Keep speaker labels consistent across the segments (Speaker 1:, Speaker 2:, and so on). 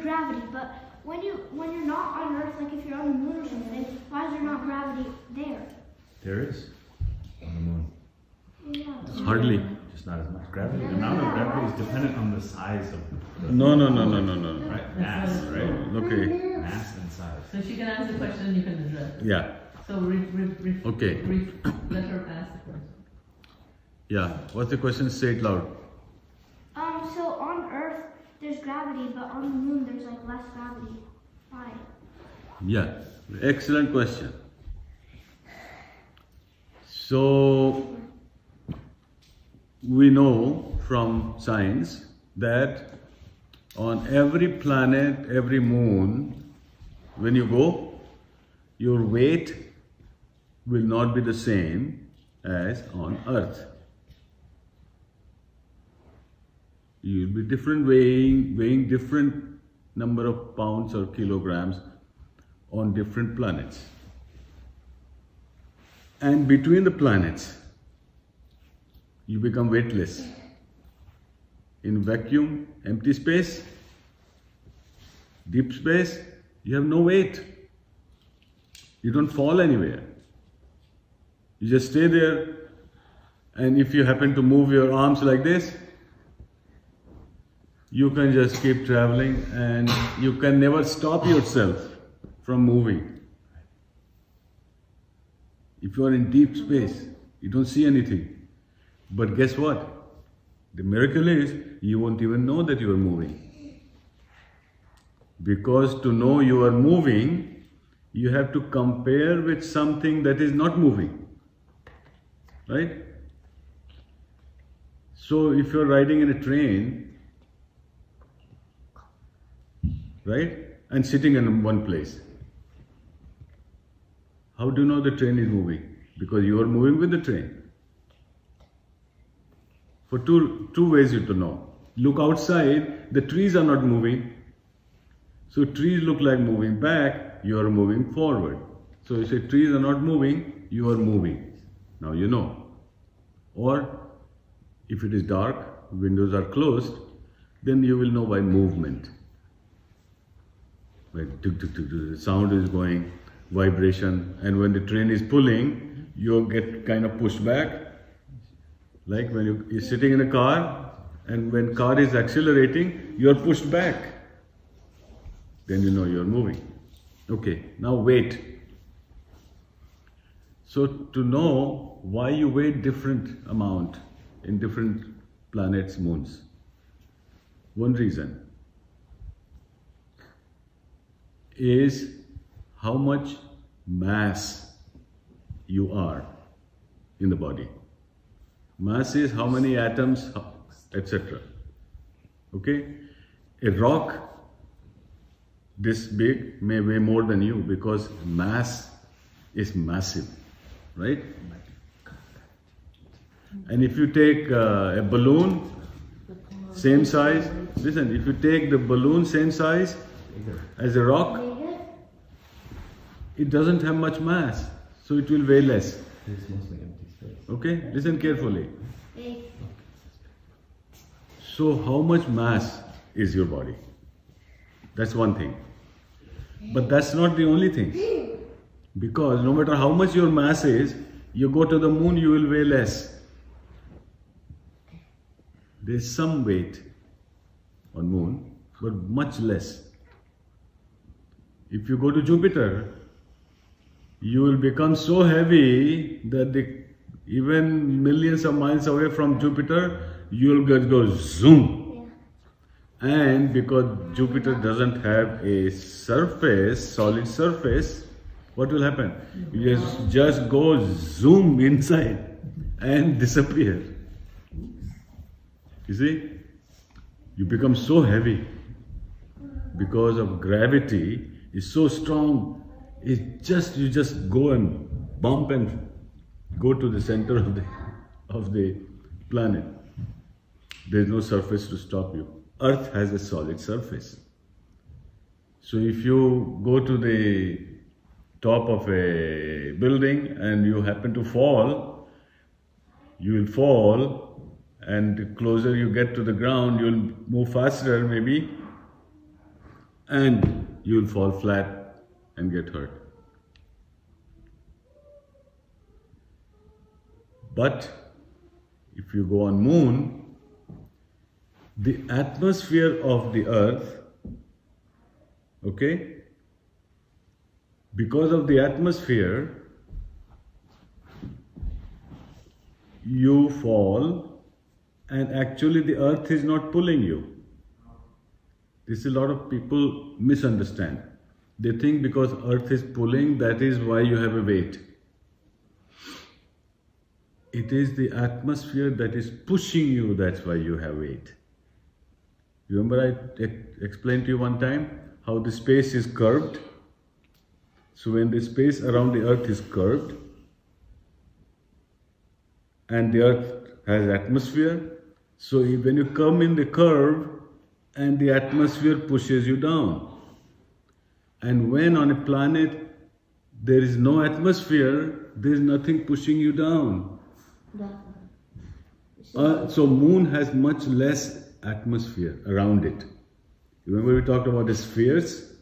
Speaker 1: gravity, but when you're not on Earth, like if you're on the moon or something, why is there not gravity there?
Speaker 2: There is on the moon.
Speaker 1: Yeah.
Speaker 2: Hardly. Just not as much gravity. The amount of gravity is dependent on the size of the
Speaker 3: No.
Speaker 2: right? Mass, right?
Speaker 3: Okay.
Speaker 2: Mass and size.
Speaker 4: So she can ask the question and you can address.
Speaker 3: Yeah.
Speaker 4: So
Speaker 3: Okay.
Speaker 4: let her ask the question.
Speaker 3: Yeah. What's the question? Say it loud.
Speaker 1: So on Earth there's gravity, but on the moon there's like less gravity. Why?
Speaker 3: Yeah. Excellent question. So we know from science that on every planet, every moon, when you go, your weight will not be the same as on Earth. You will be different weighing different number of pounds or kilograms on different planets. And between the planets, you become weightless. In vacuum, empty space, deep space, you have no weight. You don't fall anywhere. You just stay there, and if you happen to move your arms like this, you can just keep traveling and you can never stop yourself from moving. If you are in deep space, you don't see anything. But guess what? The miracle is you won't even know that you are moving. Because to know you are moving, you have to compare with something that is not moving. Right? So if you're riding in a train, right, and sitting in one place, how do you know the train is moving? Because you are moving with the train. For two ways you to know. Look outside, the trees are not moving. So trees look like moving back, you are moving forward. So you say trees are not moving, you are moving. Now you know. Or if it is dark, windows are closed, then you will know by movement. Like tuk tuk tuk, the sound is going, vibration, and when the train is pulling, you get kind of pushed back. Like when you're sitting in a car, and when car is accelerating, you are pushed back. Then you know you are moving. Okay, now weight. So to know why you weigh different amount in different planets, moons. One reason is how much mass you are in the body. Mass is how many atoms, etc. Okay? A rock this big may weigh more than you because mass is massive, right? And if you take a balloon, same size, listen, if you take the balloon same size as a rock, it doesn't have much mass, so it will weigh less.
Speaker 2: It's mostly empty space.
Speaker 3: Okay, listen carefully. So how much mass is your body? That's one thing. But that's not the only thing. Because no matter how much your mass is, you go to the moon, you will weigh less. There's some weight on moon, but much less. If you go to Jupiter, you will become so heavy that even millions of miles away from Jupiter, you will go zoom. Yeah. And because Jupiter doesn't have a surface, solid surface, what will happen? You just go zoom inside and disappear. You see? You become so heavy because of gravity is so strong. You just go and bump and go to the center of the planet. There is no surface to stop you. Earth has a solid surface. So if you go to the top of a building and you happen to fall, you will fall, and the closer you get to the ground, you will move faster maybe, and you will fall flat and get hurt. But if you go on moon, the atmosphere of the earth, okay, because of the atmosphere, you fall, and actually the earth is not pulling you. This is a lot of people misunderstand. They think because earth is pulling, that is why you have a weight. It is the atmosphere that is pushing you, that's why you have weight. Remember I explained to you one time how the space is curved? So when the space around the earth is curved, and the earth has atmosphere, so when you come in the curve, and the atmosphere pushes you down. And when on a planet there is no atmosphere, there is nothing pushing you down. So moon has much less atmosphere around it. Remember we talked about the spheres?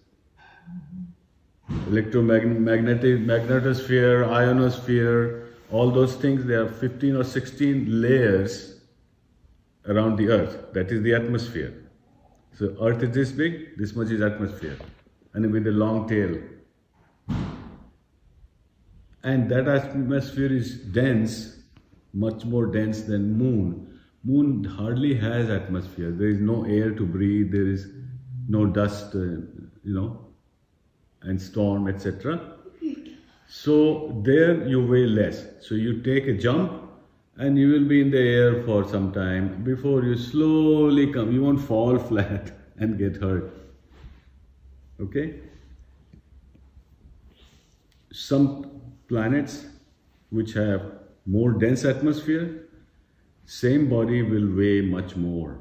Speaker 3: Electromagnetic, magnetosphere, ionosphere, all those things, there are 15 or 16 layers around the earth. That is the atmosphere. So earth is this big, this much is atmosphere, and with a long tail. And that atmosphere is dense, much more dense than moon. Moon hardly has atmosphere. There is no air to breathe, there is no dust, and storm, etc. So there you weigh less. So you take a jump and you will be in the air for some time before you slowly come. You won't fall flat and get hurt. Okay? Some planets which have more dense atmosphere, same body will weigh much more.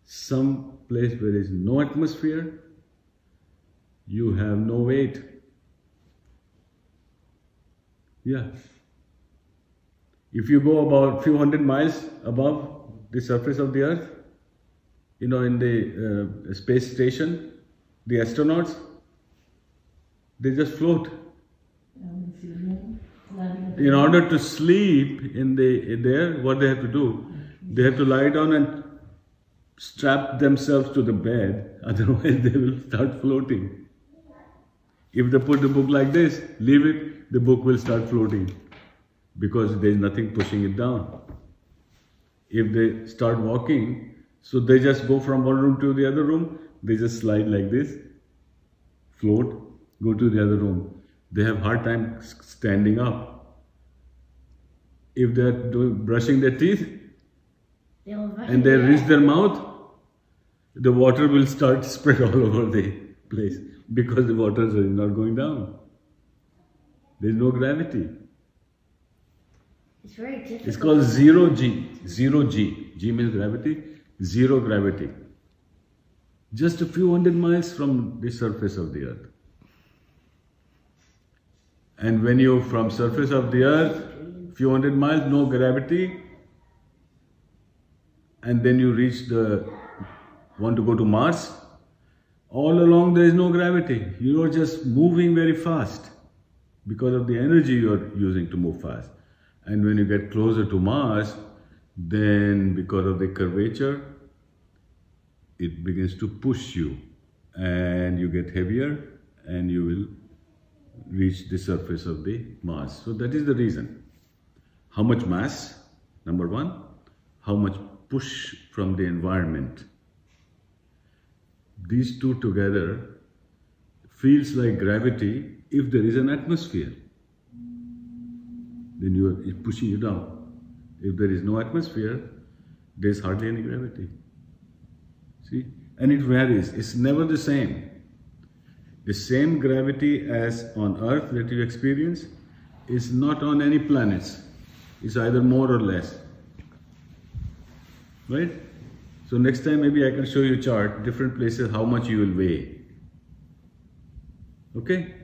Speaker 3: Some place where there is no atmosphere, you have no weight. Yeah. If you go about few hundred miles above the surface of the earth, in the space station, the astronauts, they just float. In order to sleep in there, what they have to do? They have to lie down and strap themselves to the bed, otherwise they will start floating. If they put the book like this, leave it, the book will start floating, because there is nothing pushing it down. If they start walking, so they just go from one room to the other room, they just slide like this, float, go to the other room. They have hard time standing up. If they are brushing their teeth and they reach their mouth, the water will start to spread all over the place, because the water is not going down. There is no gravity.
Speaker 1: It's very difficult.
Speaker 3: It's called zero G. Zero G. G means gravity. Zero gravity. Just a few hundred miles from the surface of the earth. And when you from surface of the earth, few hundred miles, no gravity, and then you want to go to Mars, all along there is no gravity. You are just moving very fast because of the energy you are using to move fast. And when you get closer to Mars, then because of the curvature, it begins to push you and you get heavier and you will reach the surface of the Mars. So that is the reason. How much mass? Number one. How much push from the environment? These two together feels like gravity if there is an atmosphere. Then it's pushing you down. If there is no atmosphere, there is hardly any gravity. See? And it varies. It's never the same. The same gravity as on Earth that you experience is not on any planets. It's either more or less. Right? So next time maybe I can show you a chart, different places, how much you will weigh. Okay?